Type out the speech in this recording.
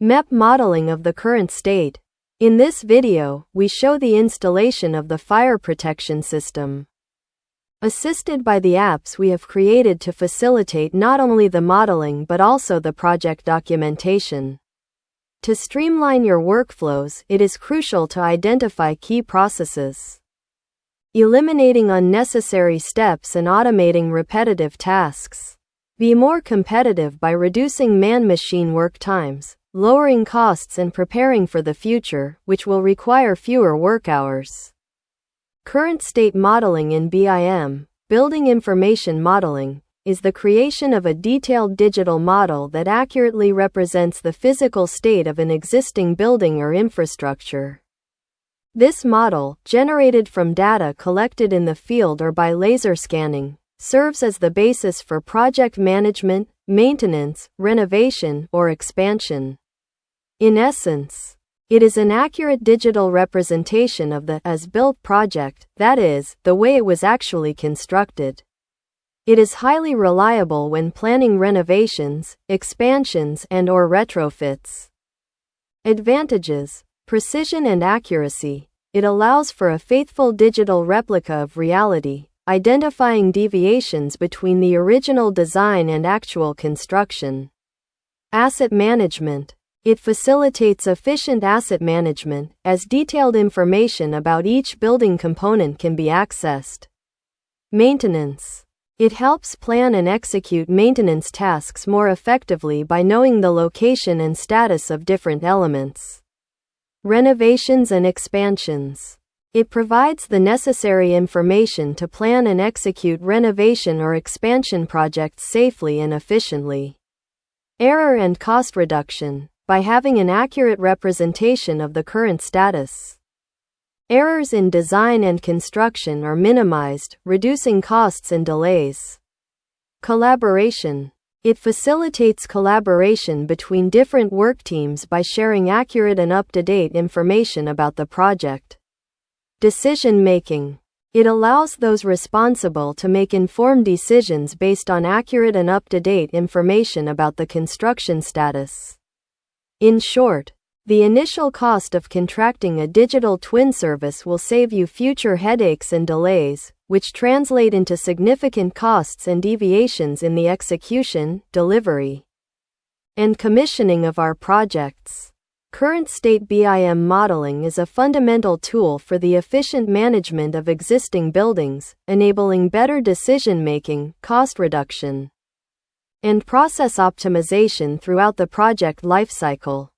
MEP modeling of the current state. In this video, we show the installation of the fire protection system. Assisted by the apps we have created to facilitate not only the modeling but also the project documentation. To streamline your workflows, it is crucial to identify key processes, eliminating unnecessary steps and automating repetitive tasks. Be more competitive by reducing man-machine work times, lowering costs and preparing for the future, which will require fewer work hours. Current state modeling in BIM, building information modeling, is the creation of a detailed digital model that accurately represents the physical state of an existing building or infrastructure. This model, generated from data collected in the field or by laser scanning, serves as the basis for project management, maintenance, renovation, or expansion. In essence, it is an accurate digital representation of the as-built project, that is, the way it was actually constructed. It is highly reliable when planning renovations, expansions, and/or retrofits. Advantages: precision and accuracy. It allows for a faithful digital replica of reality, identifying deviations between the original design and actual construction. Asset management. It facilitates efficient asset management, as detailed information about each building component can be accessed. Maintenance. It helps plan and execute maintenance tasks more effectively by knowing the location and status of different elements. Renovations and expansions. It provides the necessary information to plan and execute renovation or expansion projects safely and efficiently. Error and cost reduction. By having an accurate representation of the current status, errors in design and construction are minimized, reducing costs and delays. Collaboration. It facilitates collaboration between different work teams by sharing accurate and up-to-date information about the project. Decision-making. It allows those responsible to make informed decisions based on accurate and up-to-date information about the construction status. In short, the initial cost of contracting a digital twin service will save you future headaches and delays, which translate into significant costs and deviations in the execution, delivery, and commissioning of our projects. Current state BIM modeling is a fundamental tool for the efficient management of existing buildings, enabling better decision-making, cost reduction, and process optimization throughout the project lifecycle.